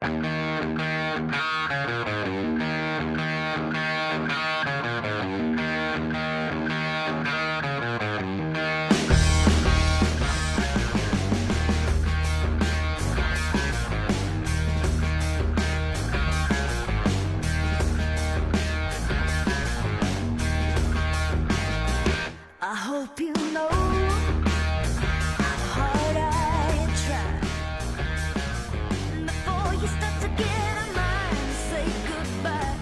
I hope you know how hard I try. Before you start to get a mind, say goodbye.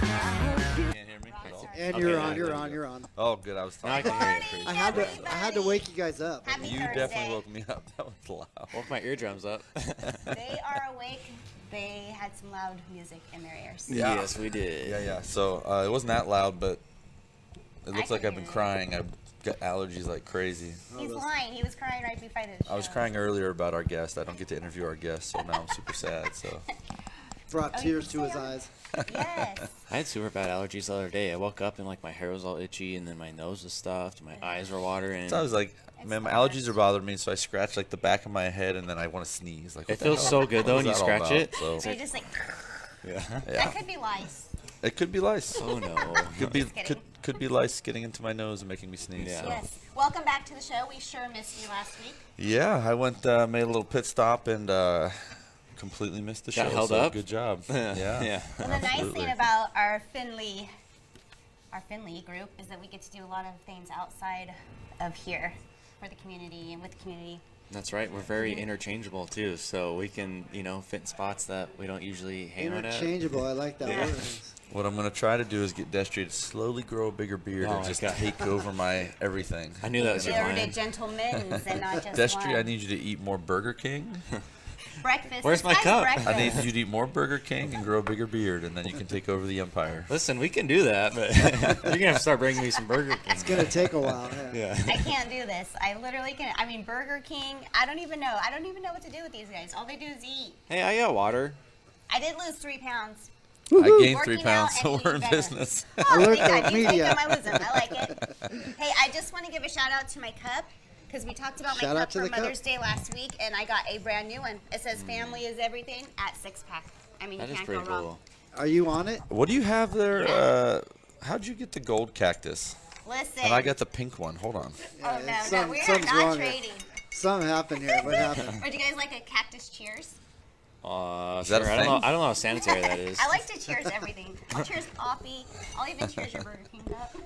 I hope you Can't hear me at all? And Okay, you're on. Oh, good. I was Now I talking. can hear you. I had to wake you guys up. Happy You Thursday. definitely woke me up. That was loud. Woke my eardrums up. They are awake. They had some loud music in their ears. Yeah. Yes, we did. Yeah. So it wasn't that loud, but it looks I like can I've been hear it. crying. I've got allergies like crazy. He's lying. He was crying right before the show. I was crying earlier about our guest. I don't get to interview our guest, so now I'm super sad. So Brought Oh, tears you to can his say eyes. Yes. I had super bad allergies the other day. I woke up and like my hair was all itchy and then my nose was stuffed and my eyes were watering. I was like, man, my allergies are bothering me, so I scratch like the back of my head and then I want to sneeze. Like, what It the feels hell? so good though What when is you that all scratch about? it. So So you're just like, Yeah. yeah, that could be lice. it could be lice. Oh no. Could be Just kidding. could be lice getting into my nose and making me sneeze. Yeah. So. Yes. Welcome back to the show. We sure missed you last week. Yeah, I went made a little pit stop and completely missed the show. Got held so up? Good job. Yeah. Yeah. Well, the nice Absolutely. thing about our Finley group is that we get to do a lot of things outside of here for the community and with the community. That's right. We're very interchangeable too, so we can, fit in spots that we don't usually hang out at. Interchangeable. I like that Yeah. word. What I'm gonna try to do is get Destry to slowly grow a bigger beard Oh and my just God. take over my everything. I knew that was your They ordered plan. gentlemen's and not just Destry, one. I need you to eat more Burger King. breakfast. Where's This my guy's cup? Breakfast. I need you to eat more Burger King and grow a bigger beard, and then you can take over the empire. Listen, we can do that, but you're gonna have to start bringing me some Burger King. It's gonna take a while. Yeah. Yeah. I can't do this. I literally can't. I mean, Burger King. I don't even know. I don't even know what to do with these guys. All they do is eat. Hey, I got water. I did lose 3 pounds. I gained 3 Working out pounds, so and we're in eating better. business. Oh, Alert thank God. the You take media. them, I lose them. I like it. Hey, I just want to give a shout out to my cup because we talked about Shout my out cup to for the cup. Mother's Day last week, and I got a brand new one. It says "Family is everything" at 6-pack. I mean, That you is can't go pretty wrong. cool. Are you on it? What do you have there? How'd you get the gold cactus? Listen. And I got the pink one. Hold on. Oh no, Some- no, we are something's not wrong here. trading. Something happened here. What happened? Or do you guys like a cactus cheers? Is that a Sure. I thing? don't know how sanitary that is. I like to cheers everything. I'll cheers coffee. I'll even cheers your Burger King cup.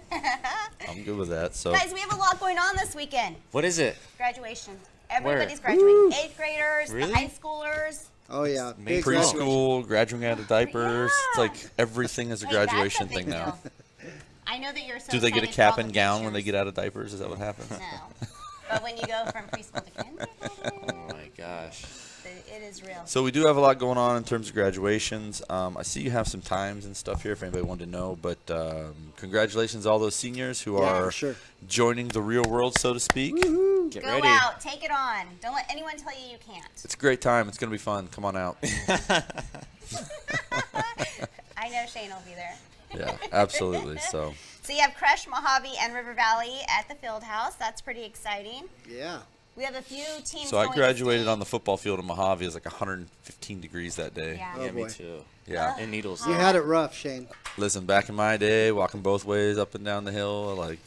I'm good with that. So Guys, we have a lot going on this weekend. What is it? Graduation. Everybody's graduating. 8th graders, Really? the high schoolers. Oh yeah, Maybe big graduation. preschool, graduating out of diapers. It's Yeah. like everything is a Hey, that's graduation a big thing now. deal. I know that you're so Do they get a excited for all cap the and gown when they pictures. get out of diapers? Is that what happens? No. But when you go from preschool to kindergarten, Oh my gosh. it is real. So we do have a lot going on in terms of graduations. I see you have some times and stuff here if anybody wanted to know. But congratulations to all those seniors who Yeah, are for sure. joining the real world, so to speak. Get Go ready. out, take it on. Don't let anyone tell you you can't. It's a great time. It's going to be fun. Come on out. I know Shane will be there. Yeah, absolutely. So So you have Crush, Mojave, and River Valley at the field house. That's pretty exciting. Yeah. We have a few teams. I going to graduated state. on the football field in Mojave. It was like 115 degrees that day. Yeah. Oh, Yeah, me boy. too. Yeah. And needles. You had it rough, Shane. Listen, back in my day, walking both ways up and down the hill, like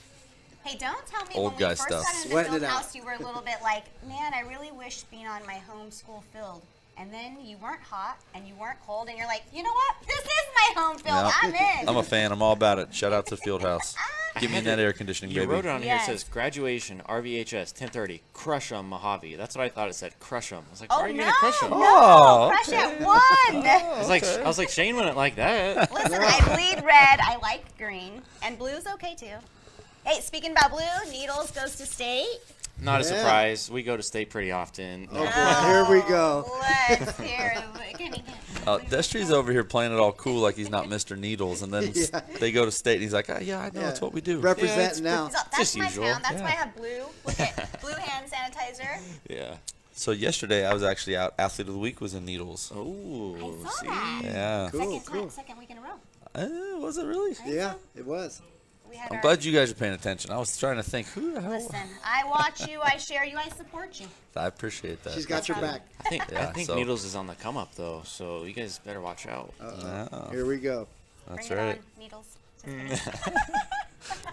Hey, don't tell me Old when guy we first stuff. got into the Sweating field it out. house, you were a little bit like, man, I really wish being on my home school field. And then you weren't hot and you weren't cold, and you're like, you know what? This is my home field. Yeah. I'm in. I'm a fan. I'm all about it. Shout out to Fieldhouse. Give me had that to- air conditioning, You baby. wrote it on here. It Yes. says graduation, RVHS, 10:30. Crush 'em, Mojave. That's what I thought it said. Crush 'em. I was like, Oh, why are you no, gonna crush 'em? no. Oh, Crush okay. at one. I was like, Shane wouldn't like that. Listen, I bleed red. I like green. And blue's okay, too. Hey, speaking about blue, Needles goes to state. Not a Yeah. surprise. We go to state pretty often. Oh boy, here we go. Let's hear it. Can you- Destry's over here playing it all cool like he's not Mr. Needles, and then Yeah. they go to state, and he's like, yeah, I know, it's what we do. Representing now. So that's just my usual. town. That's Yeah. why I have blue. Look at blue hand sanitizer. Yeah. So yesterday, I was actually out. Athlete of the Week was in Needles. Oh, I saw see? that. Yeah. Cool, cool. Second week in a row. Was it really? Yeah, it was. We had I'm our, glad you guys are paying attention. I was trying to think, who the hell? Listen, I watch you, I share you, I support you. I appreciate that. She's got your back. I Yeah, think so- Needles is on the come up though, so you guys better watch out. Here we go. That's Bring right. it on, Needles. Just kidding.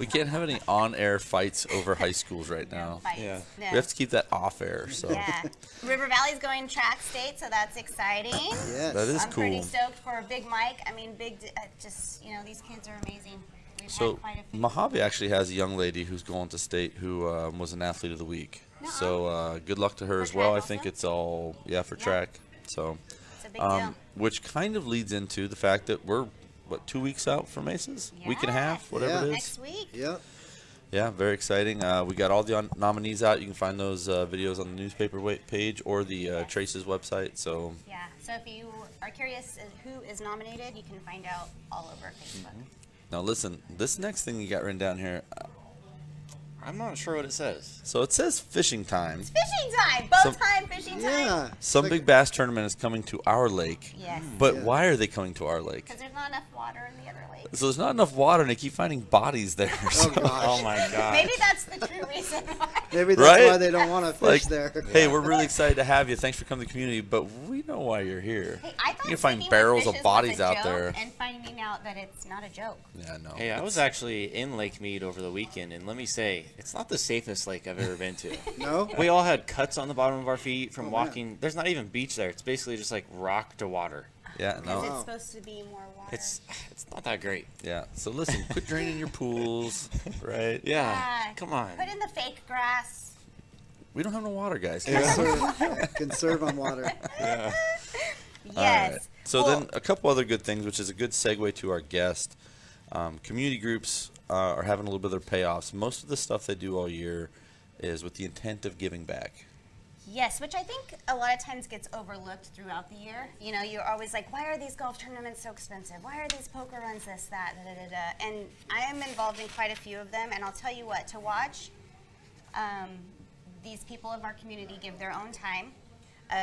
We can't have any on-air fights over high schools right now. Fights. Yeah. No. We have to keep that off air. So Yeah. River Valley's going track state, so that's exciting. Yes. that is I'm pretty cool. stoked for Big Mike. I mean, just, these kids are amazing. We've So had quite a few. Mojave actually has a young lady who's going to state who was an athlete of the week. Nuh-uh. So good luck to her For as well. I track think also? it's all for Yeah. track. So It's a big deal. which kind of leads into the fact that we're 2 weeks out from Aces, week and a half, Yes. whatever it is. Next week. Yep. Yeah, very exciting. We got all the nominees out. You can find those videos on the newspaper page or the Trace's website. So Yeah. So if you are curious as who is nominated, you can find out all over Facebook. now listen, this next thing you got written down here. I'm not sure what it says. So it says fishing time. Fishing time. Boat Some- time. Fishing time. Yeah. Some Like- big bass tournament is coming to our lake. Yes. But Yeah. why are they coming to our lake? Because there's not enough water in the other lake. So there's not enough water, and they keep finding bodies there. Oh So, gosh. Oh my god. Maybe that's the true reason why. Maybe that's Right? why they don't want to fish like, there. hey, we're really excited to have you. Thanks for coming to the community, but we know why you're here. Hey, I thought You can find sticking with barrels of fishes was bodies a out joke, there. and finding out that it's not a joke. Yeah, no. Hey, I was actually in Lake Mead over the weekend, and let me say, it's not the safest lake I've ever been to. No? We all had cuts on the bottom of our feet from Oh, man. walking. There's not even beach there. It's basically just like rock to water. Yeah, Because no. Wow. it's supposed to be more water. It's not that great. Yeah. So listen, quit draining your pools, right? Yeah. Come on. Put in the fake grass. We don't have no water, guys. Conserve on water. Yeah. Yes. All right. So Well, then a couple other good things, which is a good segue to our guest. Community groups are having a little bit of their payoffs. Most of the stuff they do all year is with the intent of giving back. Yes, which I think a lot of times gets overlooked throughout the year. You know, you're always like, why are these golf tournaments so expensive? Why are these poker runs this, that, da, da, da, da? And I am involved in quite a few of them, and I'll tell you what, to watch these people of our community give their own time,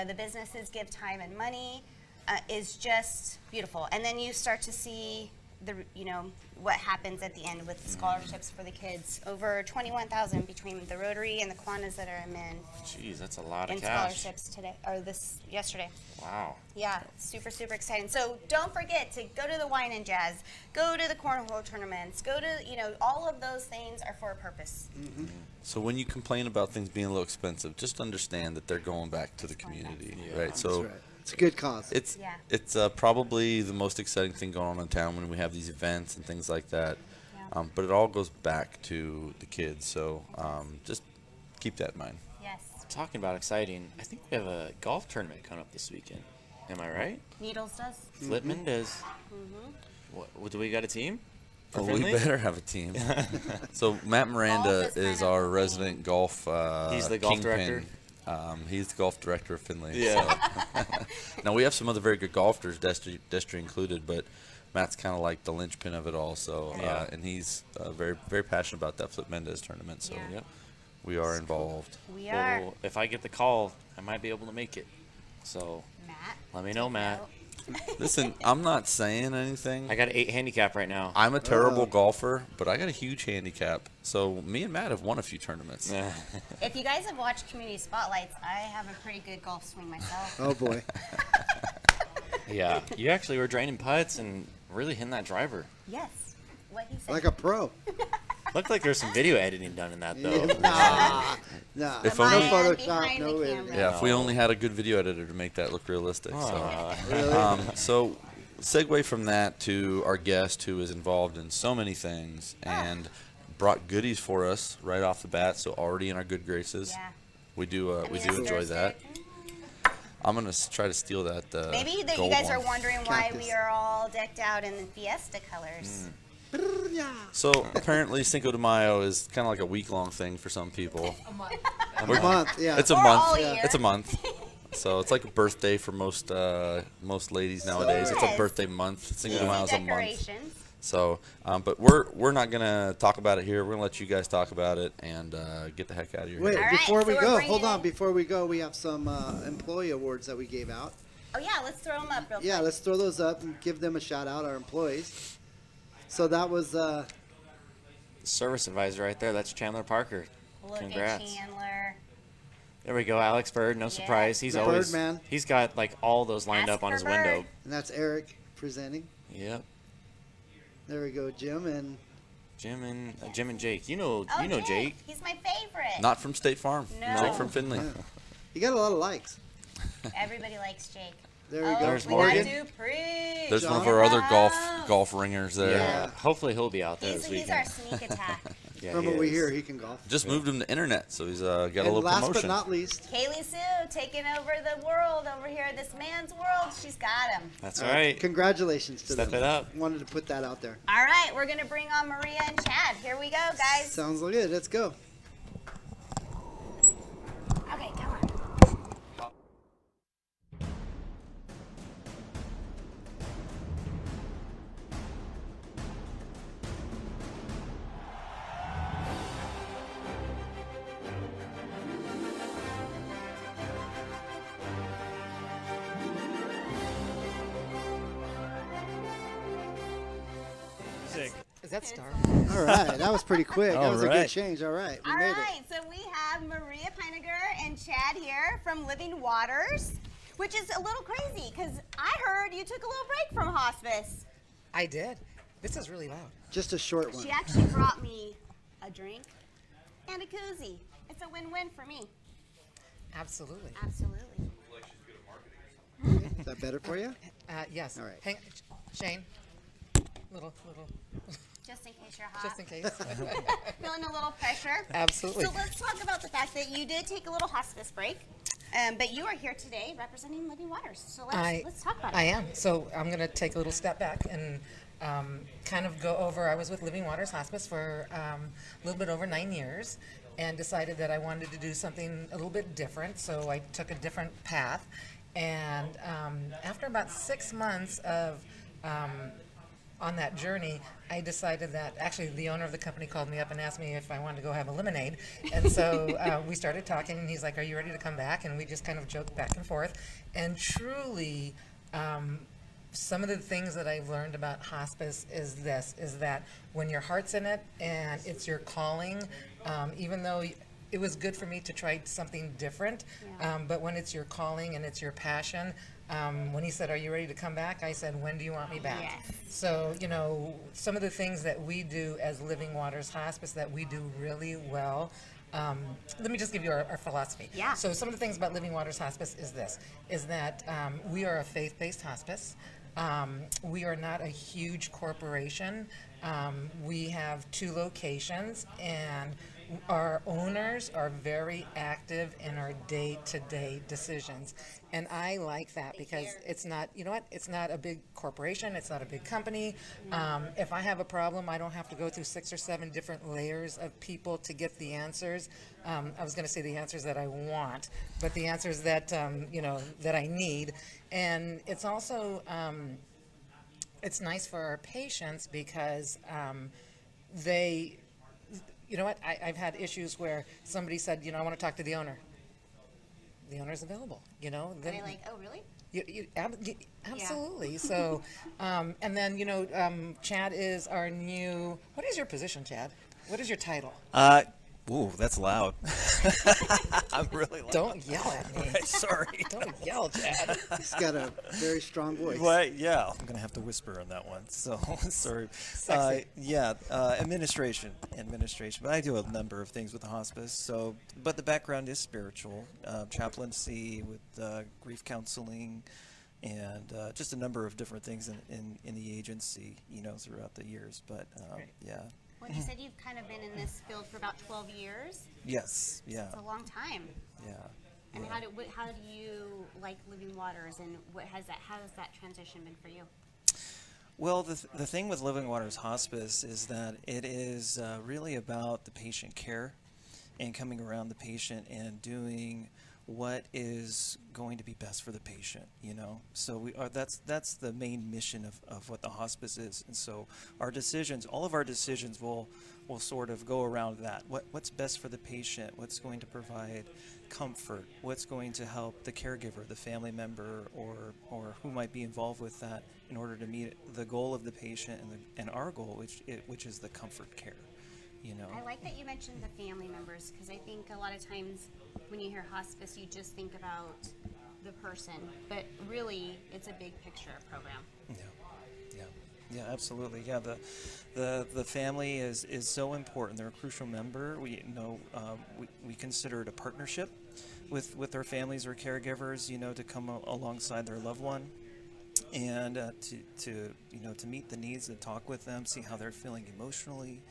the businesses give time and money, is just beautiful. And then you start to see what happens at the end with scholarships for the kids. Over 21,000 between the Rotary and the Kiwanis that are in Jeez, that's a lot of in cash. scholarships today, or yesterday. Wow. Yeah, super, super exciting. So don't forget to go to the Wine and Jazz, go to the cornhole tournaments, go to, all of those things are for a purpose. So when you complain about things being a little expensive, just understand that they're going back to the community, right? That's So right. It's a good cause. it's Yeah. it's probably the most exciting thing going on in town when we have these events and things like that. Yeah. But it all goes back to the kids, so just keep that in mind. Yes. Talking about exciting, I think we have a golf tournament coming up this weekend. Am I right? Needles does. Flip Mendez. What, do we got a team? For Well, we Finley? better have a team. So Matt Miranda Golf is is kind of our the resident golf. He's the golf kingpin. director? He's the golf director of Finley. Yeah. So. Now we have some other very good golfers, Destry included, but Matt's kind of like the linchpin of it all. So Yeah. and he's very very passionate about that Flip Mendez tournament. So Yeah. Yep. we are involved. We are. Well, if I get the call, I might be able to make it. So Matt. let me know, Matt. Listen, I'm not saying anything. I got an 8 handicap right now. I'm a terrible golfer, but I got a huge handicap. So me and Matt have won a few tournaments. If you guys have watched Community Spotlights, I have a pretty good golf swing myself. Oh boy. Yeah. You actually were draining putts and really hitting that driver. Yes. What he said. Like a pro. Looked like there's some video editing done in that, though. Nah. If no only- Photoshop, Behind no the editing. camera. Yeah, if we only had a good video editor to make that look realistic. Really? So segue from that to our guest who is involved in so many things and brought goodies for us right off the bat. So already in our good graces. Yeah. We do I we mean, do a enjoy stir that. stick. I'm gonna try to steal that. Maybe that you gold guys one. are wondering why Cactus. we are all decked out in the Fiesta colors. So apparently Cinco de Mayo is kind of like a week-long thing for some people. A month, yeah. It's a Or month. all year. It's a month. So it's like a birthday for most ladies nowadays. It's a Yes. birthday month. Cinco de Mayo is a month. Decorations. So, but we're not gonna talk about it here. We're gonna let you guys talk about it and get the heck out of your Wait, head. All right, before so we we're go, bringing hold on. in- Before we go, we have some employee awards that we gave out. Oh yeah, let's throw them up real quick. Yeah, let's throw those up and give them a shout out, our employees. So that was service advisor right there. That's Chandler Parker. Look Congrats. at Chandler. There we go, Alex Bird. No surprise. He's The always Birdman. he's got like all those lined Ask up on for his Bird. window. And that's Eric presenting. Yep. There we go, Jim. And Jim and Jake. You know Oh, Jake. He's my favorite. Not from State Farm. No. Jake from Finley. yeah. You got a lot of likes. Everybody likes Jake. There we Oh, go. There's we Morgan. got Dupree. There's one of John. our other Wow. golf ringers there. Yeah. Hopefully he'll be out there He's, this he's weekend. our sneak attack. Yeah, From he what we is. hear, he can golf. Just moved him to internet, so he's got a And little last promotion. but not least, Kaylee Sue taking over the world over here, this man's world. She's got him. That's right. congratulations to Step them. it up. Wanted to put that out there. All right, we're going to bring on Maria and Chad. Here we go, guys. Sounds good. Let's go. Okay, come on. Is that Star? All right, that was pretty quick. That All was a good right. change. All right, we All made right, so we have Maria Pynnaker and Chad here from Living Waters, which is a little crazy because I heard you took a little break from hospice. I did. This is really loud. it. Just a short one. She actually brought me a drink and a koozie. It's a win-win for me. Absolutely. Absolutely. Is that better for you? Yes. All right. Hang, Shane. Little, Just in case you're hot. just in case. Feeling a little pressure. Absolutely. So let's talk about the fact that you did take a little hospice break, but you are here today representing Living Waters. So let's talk about it. I am. So I'm going to take a little step back and kind of go over. I was with Living Waters Hospice for a little bit over 9 years and decided that I wanted to do something a little bit different. So I took a different path. And after about 6 months of on that journey, I decided that actually the owner of the company called me up and asked me if I wanted to go have a lemonade. And so we started talking, and he's like, "Are you ready to come back?" And we just kind of joked back and forth. And truly, some of the things that I've learned about hospice is that when your heart's in it and it's your calling, even though it was good for me to try something different, but when it's your calling and it's your passion, when he said, "Are you ready to come back?" I said, "When do you want me back?" Yes. So, some of the things that we do as Living Waters Hospice that we do really well. Let me just give you our philosophy. Yeah. So some of the things about Living Waters Hospice is that we are a faith-based hospice. We are not a huge corporation. We have 2 locations, and our owners are very active in our day-to-day decisions. And I like that because it's not, it's not a big corporation, it's not a big company. If I have a problem, I don't have to go through 6 or 7 different layers of people to get the answers. I was going to say the answers that I want, but the answers that, that I need. And it's also, it's nice for our patients because they, I've had issues where somebody said, I want to talk to the owner. The owner's available, Are they like, oh, really? Absolutely. So, and then, Chad is our new, what is your position, Chad? What is your title? Ooh, that's loud. I'm really loud. Don't yell at me. Sorry. Don't yell, Chad. He's got a very strong voice. Well, yeah, I'm gonna have to whisper on that one. So sorry. Sexy. Administration. But I do a number of things with the hospice. So, but the background is spiritual, chaplaincy with grief counseling, and just a number of different things in the agency, throughout the years. But yeah. Well, you said you've kind of been in this field for about 12 years. Yes. Yeah. It's a long time. Yeah. And how do you like Living Waters, and how has that transition been for you? Well, the thing with Living Waters Hospice is that it is really about the patient care and coming around the patient and doing what is going to be best for the patient, So we are that's the main mission of what the hospice is. And so all of our decisions will sort of go around that. What's best for the patient? What's going to provide comfort? What's going to help the caregiver, the family member, or who might be involved with that in order to meet the goal of the patient and our goal, which is the comfort care. I like that you mentioned the family members, because I think a lot of times when you hear hospice, you just think about the person, but really it's a big picture program. Yeah, absolutely. Yeah, the family is so important. They're a crucial member. We consider it a partnership with their families or caregivers, to come alongside their loved one, and to meet the needs, and talk with them, see how they're feeling emotionally.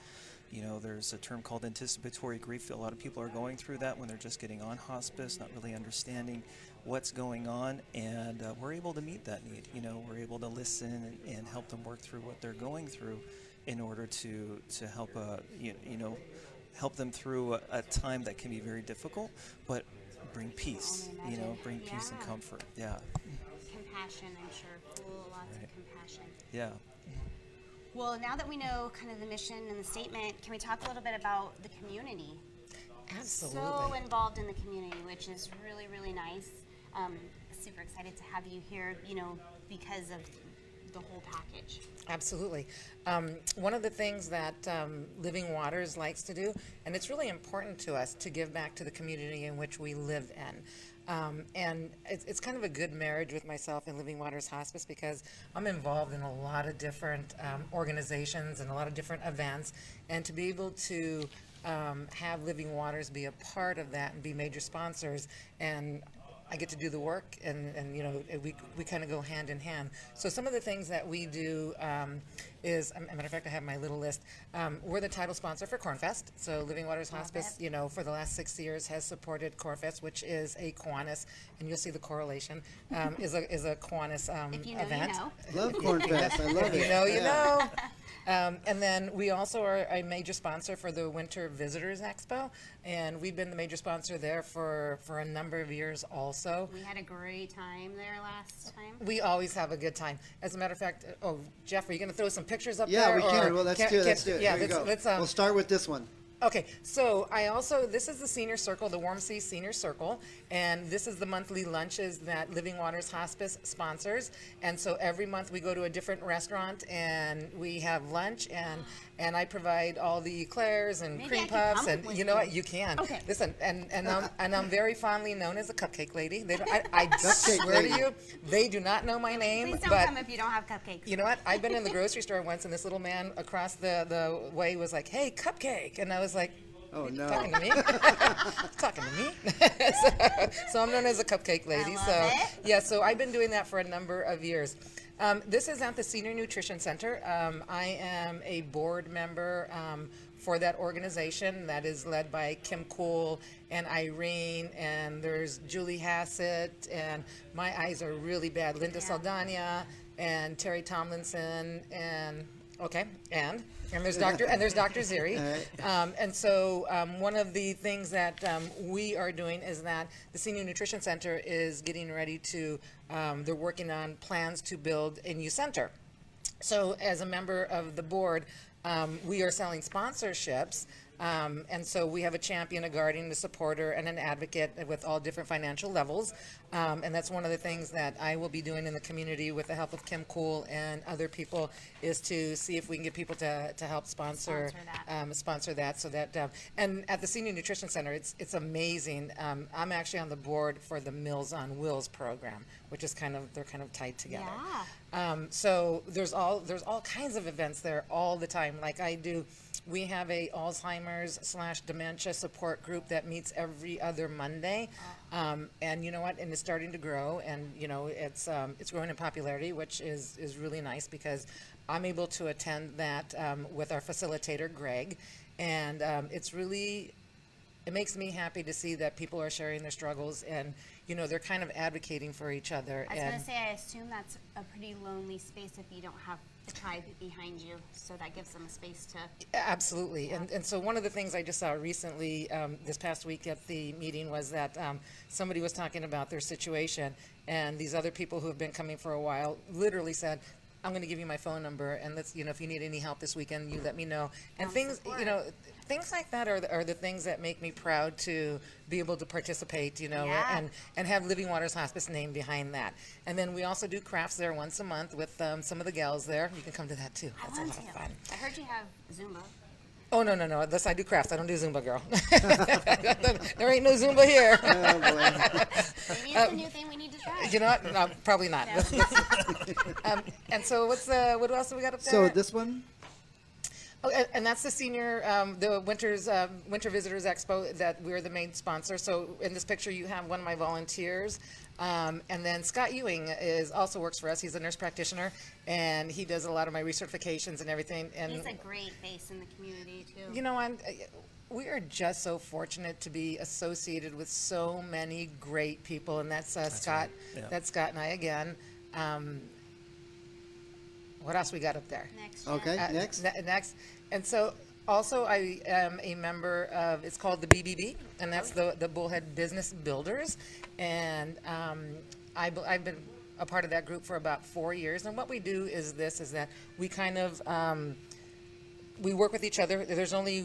There's a term called anticipatory grief. A lot of people are going through that when they're just getting on hospice, not really understanding what's going on, and we're able to meet that need. We're able to listen and help them work through what they're going through in order to help help them through a time that can be very difficult, but bring peace. I only imagine. Bring peace and Yeah. comfort. Yeah, Compassion, I'm sure, full lots of compassion. yeah. Well, now that we know kind of the mission and the statement, can we talk a little bit about the community? Absolutely. So involved in the community, which is really, really nice. Super excited to have you here, because of the whole package. Absolutely. One of the things that Living Waters likes to do, and it's really important to us, to give back to the community in which we live in. And it's kind of a good marriage with myself and Living Waters Hospice, because I'm involved in a lot of different organizations and a lot of different events, and to be able to have Living Waters be a part of that and be major sponsors, and I get to do the work, and we kind of go hand in hand. So some of the things that we do is, as a matter of fact, I have my little list. We're the title sponsor for Cornfest. So Living Waters Hospice, for the last 6 years has supported Cornfest, which is a Kiwanis, and you'll see the correlation, is a Kiwanis If you know, event. you know. Love Cornfest. I love it. You know, you Yeah. know. And then we also are a major sponsor for the Winter Visitors Expo, and we've been the major sponsor there for a number of years also. We had a great time there last time. We always have a good time. As a matter of fact, Jeff, are you going to throw some pictures up Yeah, there? we can. Well, let's do it. Let's do it. Yeah, Here we go. let's We'll start with this one. Okay, so this is the Senior Circle, the Warm Sea Senior Circle, and this is the monthly lunches that Living Waters Hospice sponsors. And so every month we go to a different restaurant and we have lunch, and I provide all the eclairs and Maybe cream I could puffs, come and with you know you. what, you can. Okay. Listen, and I'm very fondly known as a cupcake lady. They don't, I Cupcake swear lady. to you, they do not know my name, Please don't but come if you don't have cupcakes. you know what? I've been in the grocery store once, and this little man across the way was like, "Hey, cupcake," and I was like, Oh, no. talking to me. Talking to me. So I'm known as a cupcake lady. love So it. yeah, so I've been doing that for a number of years. This is at the Senior Nutrition Center. I am a board member for that organization that is led by Kim Cool and Irene, and there's Julie Hassett, and my eyes are really bad, Linda Saldana and Terry Tomlinson, and there's Dr. Ziri. And so one of the things that we are doing is that the Senior Nutrition Center is getting ready to, they're working on plans to build a new center. So as a member of the board, we are selling sponsorships. And so we have a champion, a guardian, a supporter, and an advocate with all different financial levels. And that's one of the things that I will be doing in the community with the help of Kim Cool and other people, is to see if we can get people to help sponsor that. So that and at the Senior Nutrition Center, it's amazing. I'm actually on the board for the Meals on Wheels program, which is they're kind of tied together. Yeah. So there's all kinds of events there all the time. Like I do, we have a Alzheimer's/dementia support group that meets every other Monday, and you know what? And it's starting to grow, and it's growing in popularity, which is really nice, because I'm able to attend that with our facilitator Greg, and it makes me happy to see that people are sharing their struggles, and they're kind of advocating for each other. I was going to say, I assume that's a pretty lonely space if you don't have the tribe behind you, so that gives them a space to... Absolutely. And so one of the things I just saw recently, this past week at the meeting, was that somebody was talking about their situation, and these other people who have been coming for a while literally said, I'm going to give you my phone number, and let's, if you need any help this weekend, you let me know. And things, things like that are the things that make me proud to be able to participate, Yeah. and have Living Waters Hospice name behind that. And then we also do crafts there once a month with some of the gals there. You can come to that too. That's a lot of fun. I heard you have Zumba. Oh, no. This, I do crafts. I don't do Zumba, girl. There ain't no Zumba here. Oh, boy. Maybe it's a new thing we need to try. You know what? No, probably not. And so what else do we got up there? So this one, Oh, and that's the senior, the Winter Visitors Expo that we're the main sponsor. So in this picture, you have one of my volunteers. And then Scott Ewing also works for us. He's a nurse practitioner, and he does a lot of my recertifications and everything. And He's a great face in the community too. you know, we are just so fortunate to be associated with so many great people, and that's Scott. right. Yeah. That's Scott and I again. What else we got up there? Next. okay, next. Next. And so also I am a member of, it's called the BBB, and that's the Bullhead Business Builders. And I've been a part of that group for about 4 years. And what we do is that we kind of, we work with each other. There's only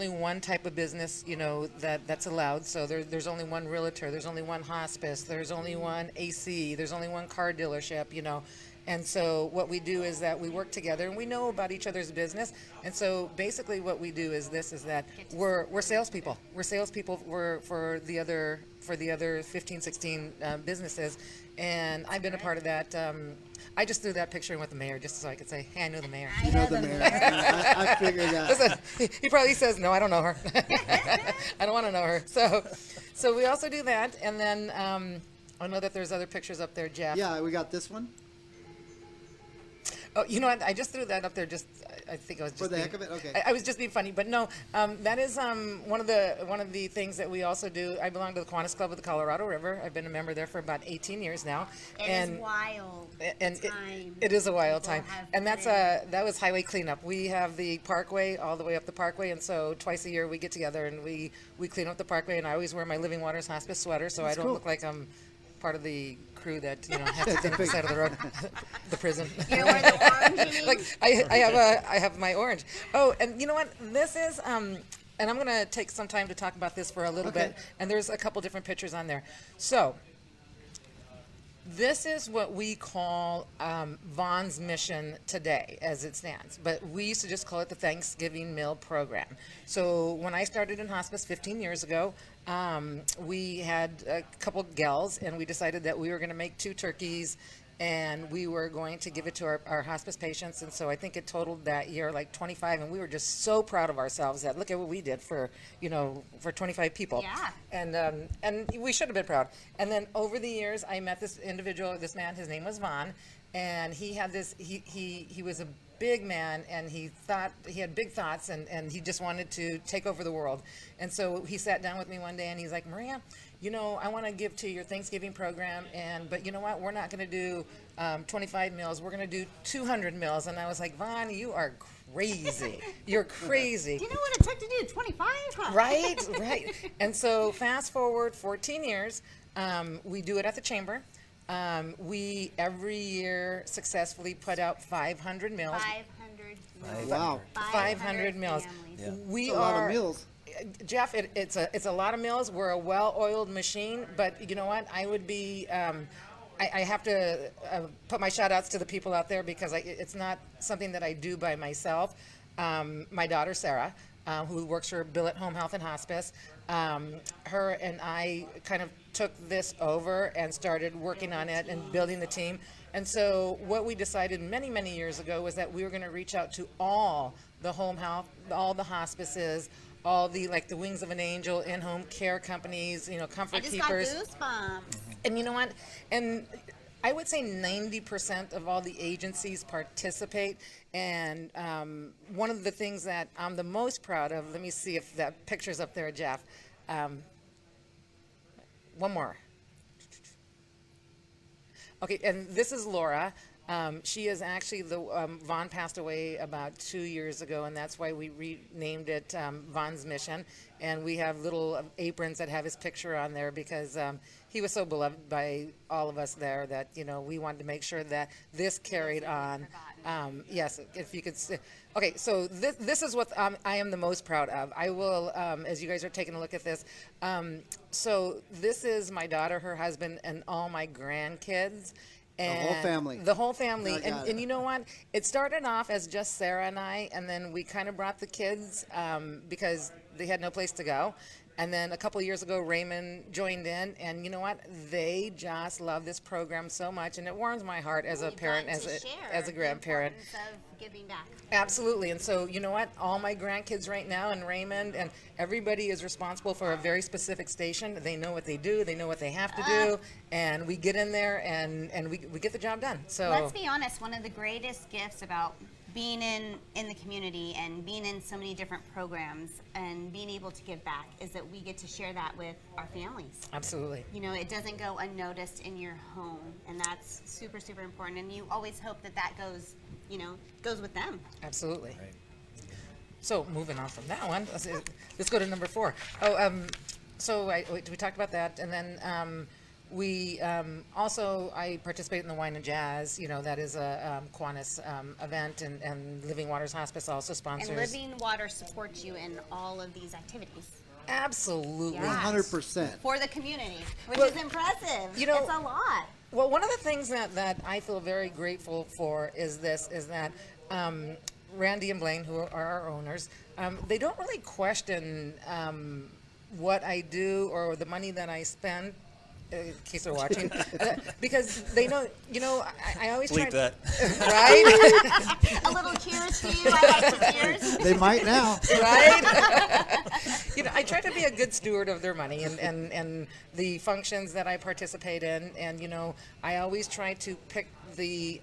one type of business, you know, that's allowed. So there's only one realtor, there's only one hospice, there's only one AC, there's only one car dealership, you know. And so what we do is that we work together and we know about each other's business. And so basically what we do is that we're salespeople. We're salespeople for the other 15, 16 businesses. And I've been a part of that. I just threw that picture in with the mayor just so I could say, hey, I know the mayor. I You know know the the mayor. I figured that. Listen, he probably says, no, I don't know her. I don't want to know her. So we also do that. And then I know that there's other pictures up there, Jeff. Yeah, we got this one Oh, you know what? I just threw that up there. I think I was just for the being- heck of it. Okay. I was just being funny, but no. That is one of the things that we also do. I belong to the Kiwanis Club of the Colorado River. I've been a member there for about 18 years now. It is wild. And the time it is a wild people time. have And that's put in. that was highway cleanup. We have the parkway all the way up the parkway, and so twice a year we get together and we clean up the parkway. And I always wear my Living Waters Hospice sweater, so I don't cool. look like I'm part of the crew that has to stand on the side of the road, the prison. You wear the orange, you mean? Like I have my orange. Oh, and you know what? This is and I'm gonna take some time to talk about this for a little Okay. bit. And there's a couple different pictures on there. So this is what we call Vaughn's mission today, as it stands. But we used to just call it the Thanksgiving Meal Program. So when I started in hospice 15 years ago, we had a couple gals, and we decided that we were going to make 2 turkeys, and we were going to give it to our hospice patients. And so I think it totaled that year like 25, and we were just so proud of ourselves that look at what we did for 25 people. Yeah. And we should have been proud. And then over the years, I met this individual, this man. His name was Vaughn, and he had this. He was a big man, and he had big thoughts, and he just wanted to take over the world. And so he sat down with me one day, and he's like, Maria, you know, I want to give to your Thanksgiving program, but you know what? We're not going to do 25 meals. We're going to do 200 meals. And I was like, Vaughn, you are crazy. You're crazy. Do you know what it took to do 25? Huh? Right. And so fast forward 14 years, we do it at the chamber. We every year successfully put out 500 meals. 500. Wow. 500 meals. families. Yeah. We It's a lot of meals. Jeff, it's a lot of meals. We're a well-oiled machine, but you know what? I would be. I have to put my shout-outs to the people out there because it's not something that I do by myself. My daughter Sarah, who works for Billet Home Health and Hospice, her and I kind of took this over and started working on it and building the team. And so what we decided many, many years ago was that we were going to reach out to all the home health, all the hospices, all the the Wings of an Angel, in-home care companies, comfort I just keepers. got goosebumps. And you know what? And I would say 90% of all the agencies participate. And one of the things that I'm the most proud of, let me see if that picture's up there, Jeff. One more. Okay, and this is Laura. She is actually Vaughn passed away about 2 years ago, and that's why we renamed it Vaughn's Mission. And we have little aprons that have his picture on there because he was so beloved by all of us there that we wanted to make sure that this carried on. Yes, if you could see. Okay, so this is what I am the most proud of. I will, as you guys are taking a look at this. So this is my daughter, her husband, and all my grandkids. whole family. The whole family. I got And it. you know what? It started off as just Sarah and I, and then we kind of brought the kids because they had no place to go. And then a couple of years ago, Raymond joined in, and you know what? They just love this program so much, and it warms my heart as a We've parent, gotten as to share as a the grandparent. importance of giving back. Absolutely. And so, you know what? All my grandkids right now, and Raymond, and everybody is responsible for a very specific station. They know what they do. They know what they have to do. And we get in there, and we get the job done. So Let's be honest, one of the greatest gifts about being in the community and being in so many different programs and being able to give back is that we get to share that with our families. absolutely. You know, it doesn't go unnoticed in your home, and that's super, super important. And you always hope that that goes, you know, goes with them. Absolutely. So moving on from that one, let's go to number 4. So we talked about that, and then we also, I participate in the Wine and Jazz. You know, that is a Kiwanis event, and Living Waters Hospice also sponsors. And Living Water supports you in all of these activities Absolutely. Yeah. 100%. for the community, which Well, is impressive. you know- it's a lot. Well, one of the things that I feel very grateful for is that Randy and Blaine, who are our owners, they don't really question what I do or the money that I spend, in case they're watching, because they know, you know, I always try Bleep that. right? A little cheers to you. I like the cheers. They might now. Right? You know, I try to be a good steward of their money and the functions that I participate in, and you know, I always try to pick the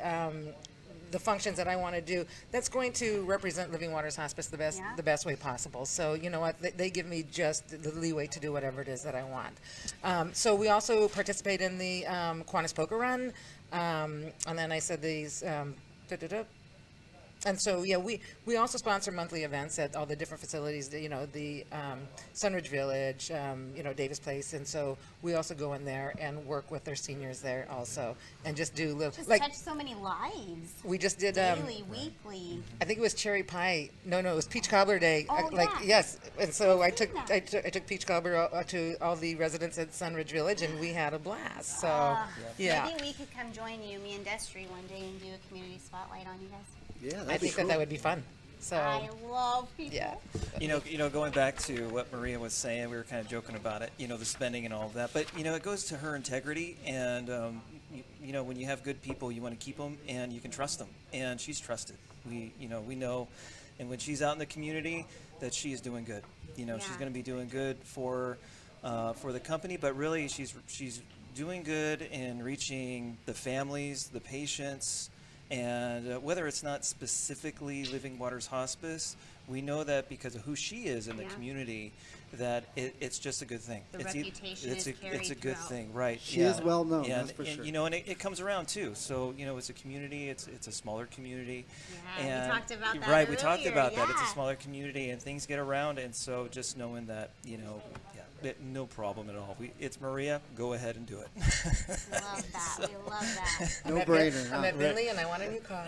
functions that I want to do that's going to represent Living Waters Hospice the best way possible. So you know what, they give me just the leeway to do whatever it is that I want. So we also participate in the Kiwanis Poker Run, and then I said these. And so, yeah, we also sponsor monthly events at all the different facilities, you know, the Sunridge Village, you know, Davis Place. And so we also go in there and work with their seniors there also and just do little, Just like touch so many lives. we just did, Daily, weekly. I think it was cherry pie. No, it was peach cobbler day. Oh, Like, yeah. yes. And so I seen took, that. I took peach cobbler to all the residents at Sunridge Village, and we had a blast. So, yeah. Maybe we could come join you, me and Destry, one day and do a community spotlight on you guys. Yeah, that'd I be think cool. that would be fun. So, I love people. yeah. You know, going back to what Maria was saying, we were kind of joking about it, you know, the spending and all of that. But, you know, it goes to her integrity. And, you know, when you have good people, you want to keep them and you can trust them. And she's trusted. We know. And when she's out in the community, that she is doing good. You know, she's Yeah. going to be doing good for the company. But really, she's doing good in reaching the families, the patients. And whether it's not specifically Living Waters Hospice, we know that because of who she is in the Yeah. community, that it's just a good thing. The it's reputation it's is a carried good throughout. thing, right? She is well known, and, that's for and, sure. You know, and it comes around too. So you know, it's a community. It's a smaller community. Yeah, we and, talked about that Right, we talked earlier, about that. It's a yeah. smaller community, and things get around. And so just knowing that, you know, no problem at all. It's Maria. Go ahead and do it. Love that. We love that. No I'm brainer. at huh? Vinley and I want a new car.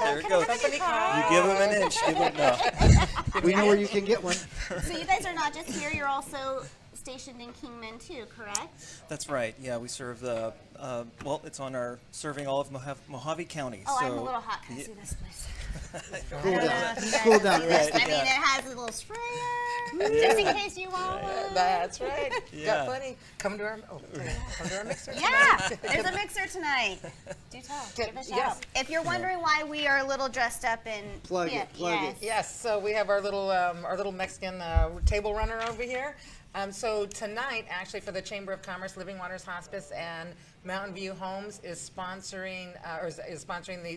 There it goes. Company car. You give him an inch. Give him no. We know where you can get one. So you guys are not just here, you're also stationed in Kingman too, correct? That's right. Yeah, we serve the. Well, it's on our serving all of Mojave County. Oh, so, I'm a little hot. Can I see this, please? Cool I don't know down. if you guys Cool see down. this. Right, I mean, yeah. it has a little sprayer, just in case you want one. That's right. Yeah. Got plenty. Come to our mixer. Yeah, there's a mixer tonight. Do tell. Give a shout. Yes. If you're wondering why we are a little dressed up in Plug it, plug it. yes. Yes, so we have our little Mexican table runner over here. So tonight, actually, for the Chamber of Commerce, Living Waters Hospice and Mountain View Homes is sponsoring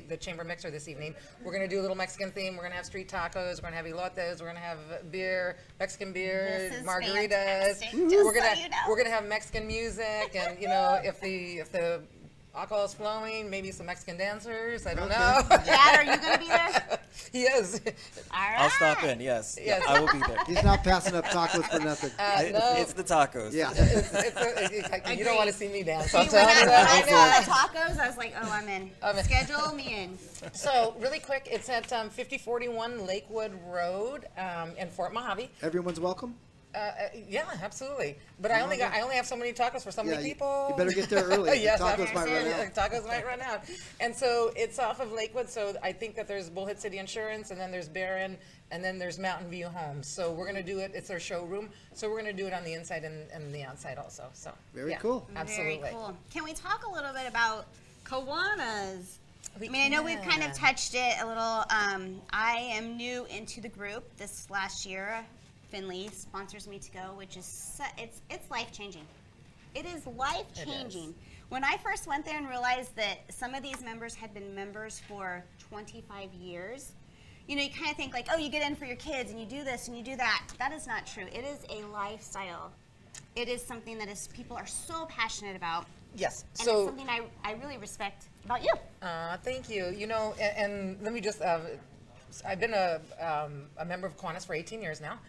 the Chamber Mixer this evening. We're going to do a little Mexican theme. We're going to have street tacos. We're going to have elotes. We're going to have beer, Mexican beer, This is margaritas. fantastic, just We're gonna so you know. we're gonna have Mexican music, and you know, if the alcohol is flowing, maybe some Mexican dancers. I don't know. Dad, are you going to be there? He is. All right. I'll stop in. Yes. Yes. I will be there. He's not passing up tacos for nothing. No. It's the tacos. Yeah. You don't want to see me dance. See, I'm when telling you that I right saw now. the tacos, I was like, oh, I'm in. I'm in. Schedule me in. So really quick, it's at 5041 Lakewood Road in Fort Mojave. Everyone's welcome. Yeah, absolutely. But I only have so many tacos for so many Yeah, people. you better get there early. The Yes, tacos might run absolutely. out. Tacos might run out. And so it's off of Lakewood. So I think that there's Bullhead City Insurance, and then there's Barron, and then there's Mountain View Homes. So we're gonna do it. It's their showroom. So we're gonna do it on the inside and the outside also. So Very yeah, cool. Absolutely. Very cool. Can we talk a little bit about Kiwanis? We I mean, I know we've kind of can. touched it a little. I am new into the group this last year. Finley sponsors me to go, which is it's life changing. It is life changing. When I first went there and realized that some of these members had been members for 25 years, you know, you kind of think like, oh, you get in for your kids and you do this and you do that. That is not true. It is a lifestyle. It is something that people are so passionate about. Yes. And So it's something I really respect about you. thank you. You know, and let me just, I've been a member of Kiwanis for 18 years now.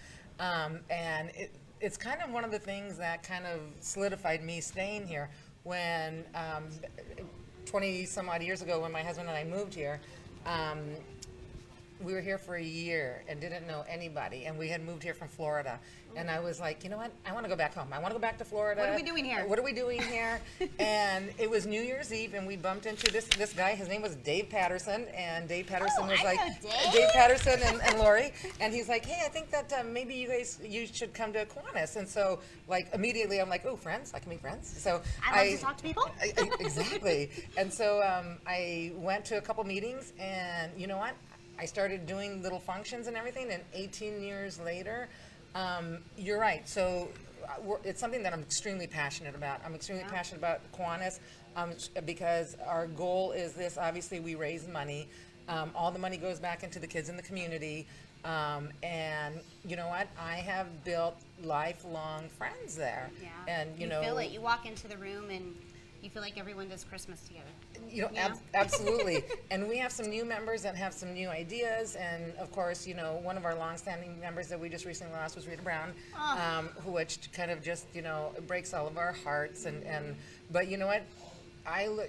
And it's kind of one of the things that kind of solidified me staying here when 20 some odd years ago when my husband and I moved here. We were here for a year and didn't know anybody, and we had moved here from Florida. And I was like, you know what? I want to go back home. I want to go back to Florida. What are we doing here? What are we doing here? And it was New Year's Eve, and we bumped into this guy. His name was Dave Patterson, and Dave Patterson was I like know Dave. Dave Patterson and Lori, and he's like, hey, I think that maybe you should come to Kiwanis. And so like immediately I'm like, oh, friends, I can meet friends. So I love to talk to people. Exactly. And so I went to a couple meetings, and you know what? I started doing little functions and everything, and 18 years later, you're right. So it's something that I'm extremely passionate about. I'm extremely passionate about Kiwanis because our goal is this. Obviously, we raise money. All the money goes back into the kids in the community. And you know what? I have built lifelong friends there. Yeah. And you know, feel it. You walk into the room and you feel like everyone does Christmas together. You know, Yeah. Absolutely. And we have some new members that have some new ideas. And of course, you know, one of our longstanding members that we just recently lost was Rita Brown, which kind of just, you know, breaks all of our hearts. But you know what?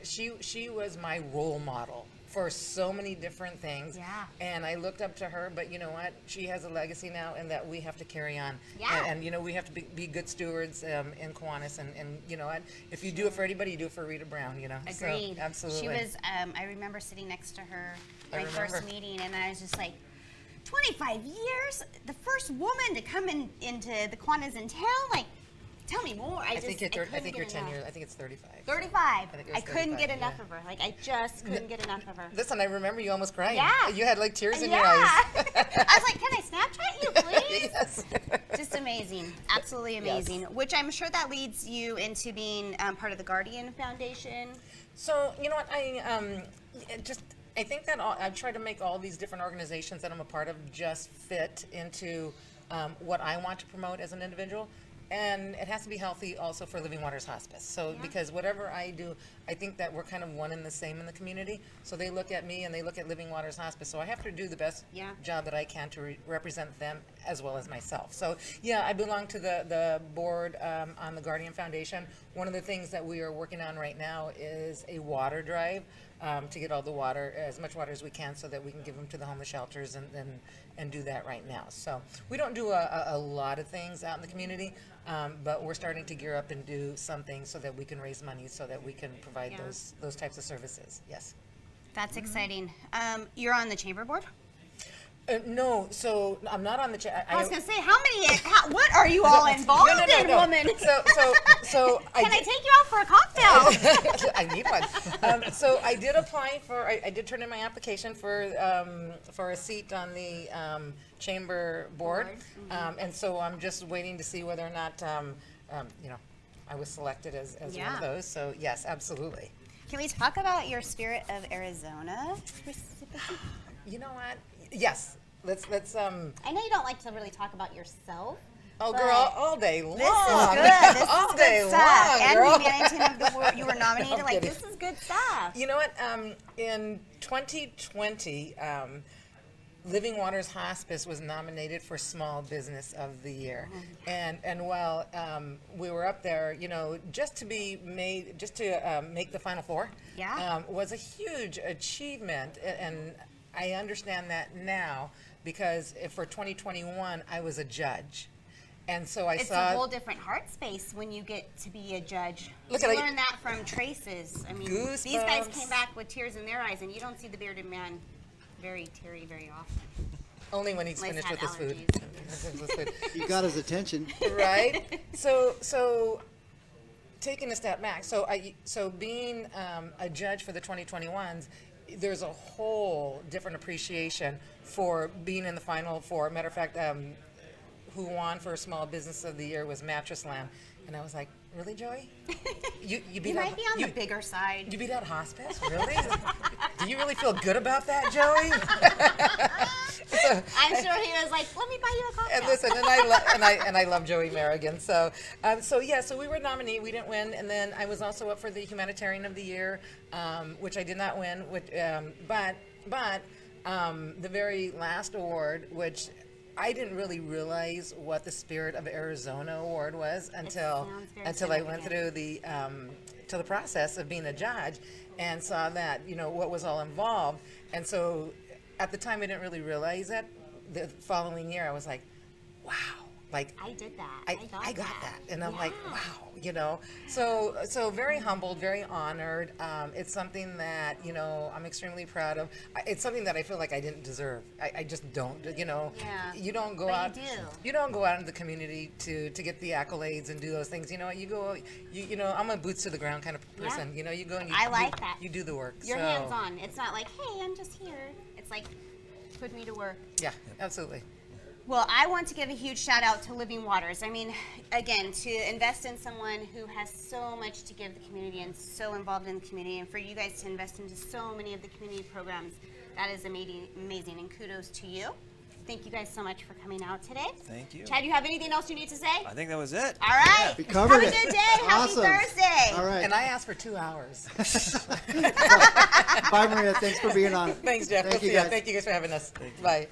She was my role model for so many different things. Yeah. And I looked up to her, but you know what? She has a legacy now, and that we have to carry on. Yeah. And you know, we have to be good stewards in Kiwanis, and you know what? If you do it for anybody, you do it for Rita Brown, you know? So, Agreed. absolutely. She was, I remember sitting next to her I my first remember. meeting, and I was just like, 25 years? The first woman to come into the Kiwanis in town? Like, tell me more. I think couldn't you're get 10 enough. years. I think it's 35. 35. think it was I couldn't 35, get enough yeah. of her. Like, I just couldn't get enough of her. Listen, I remember you almost crying. Yeah. You had like tears in Yeah. your eyes. I was like, can I Snapchat you, please? Yes. Just amazing. Absolutely amazing. Which I'm sure that leads you into being part of the Guardian Foundation. So you know what? I think that I've tried to make all these different organizations that I'm a part of just fit into what I want to promote as an individual. And it has to be healthy also for Living Waters Hospice. So because whatever I do, I think that we're kind of one and the same in the community. So they look at me and they look at Living Waters Hospice. So I have to do the best job that I can to represent them as well as myself. So yeah, I belong to the board on the Guardian Foundation. One of the things that we are working on right now is a water drive to get all the water, as much water as we can, so that we can give them to the homeless shelters and do that right now. So we don't do a lot of things out in the community, but we're starting to gear up and do something so that we can raise money so that we can provide those types of services. Yes. That's exciting. You're on the chamber board? No, so I'm not on the I was going to say, what are you all involved in, woman? So Can I take you out for a cocktail? I need one. So I did apply for. I did turn in my application for a seat on the chamber board, and so I'm just waiting to see whether or not you know, I was selected as one Yeah. of those. So yes, absolutely. Can we talk about your Spirit of Arizona? You know what? Yes. Let's. I know you don't like to really talk about yourself. Oh, but girl, all day long. This is good. This all is day good stuff. long, And girl. Humanitarian of the World, you were nominated. I'm Like, kidding. this is good stuff. You know what? In 2020, Living Waters Hospice was nominated for Small Business of the Year, and while we were up there, you know, just to make the Final Four, was a huge achievement, and I understand that now because for 2021 I was a judge. And so I It's saw. a whole different heart space when you get to be a judge. Look you at learn that from Traces. I mean, these guys Goosebumps. came back with tears in their eyes, and you don't see the bearded man very teary very often. Only when he's Unless finished had with his food. With his food. You got his attention. Right? So taking a step back, so being a judge for the 2021s, there's a whole different appreciation for being in the final four. Matter of fact, who won for Small Business of the Year was Mattress Land, and I was like, really, Joey? You beat You out, might be on the bigger side. You beat out Hospice, really? Do you really feel good about that, Joey? I'm sure he was like, let me buy you a cocktail. And listen, and I love Joey Merrigan. So we were nominated. We didn't win, and then I was also up for the Humanitarian of the Year, which I did not win. But the very last award, which I didn't really realize what the Spirit of Arizona award was until sounds very I went significant. through the process of being a judge and saw that what was all involved. And so at the time I didn't really realize it. The following year I was like, wow, like I did that. I got that. And I'm like, wow, So very humbled, very honored. It's something that, I'm extremely proud of. It's something that I feel like I didn't deserve. I just don't, Yeah. You don't go But out. you do. You don't go out in the community to get the accolades and do those things. You know what? You go, I'm a boots to the ground kind of person. Yeah. You go and I like that. You do the work. You're so, hands on. It's not like, hey, I'm just here. It's like, put me to work. Yeah, absolutely. Well, I want to give a huge shout out to Living Waters. I mean, again, to invest in someone who has so much to give the community and so involved in the community, and for you guys to invest into so many of the community programs, that is amazing, and kudos to you. Thank you guys so much for coming out today. Thank you. Chad, you have anything else you need to say? I think that was it. All right. We covered have it. a good day. Awesome. Happy Thursday. All right. And I asked for 2 hours. Bye, Maria. Thanks for being on. Thanks, Jeff. Thank We'll you, see ya. guys. Thank you guys for having us. Bye.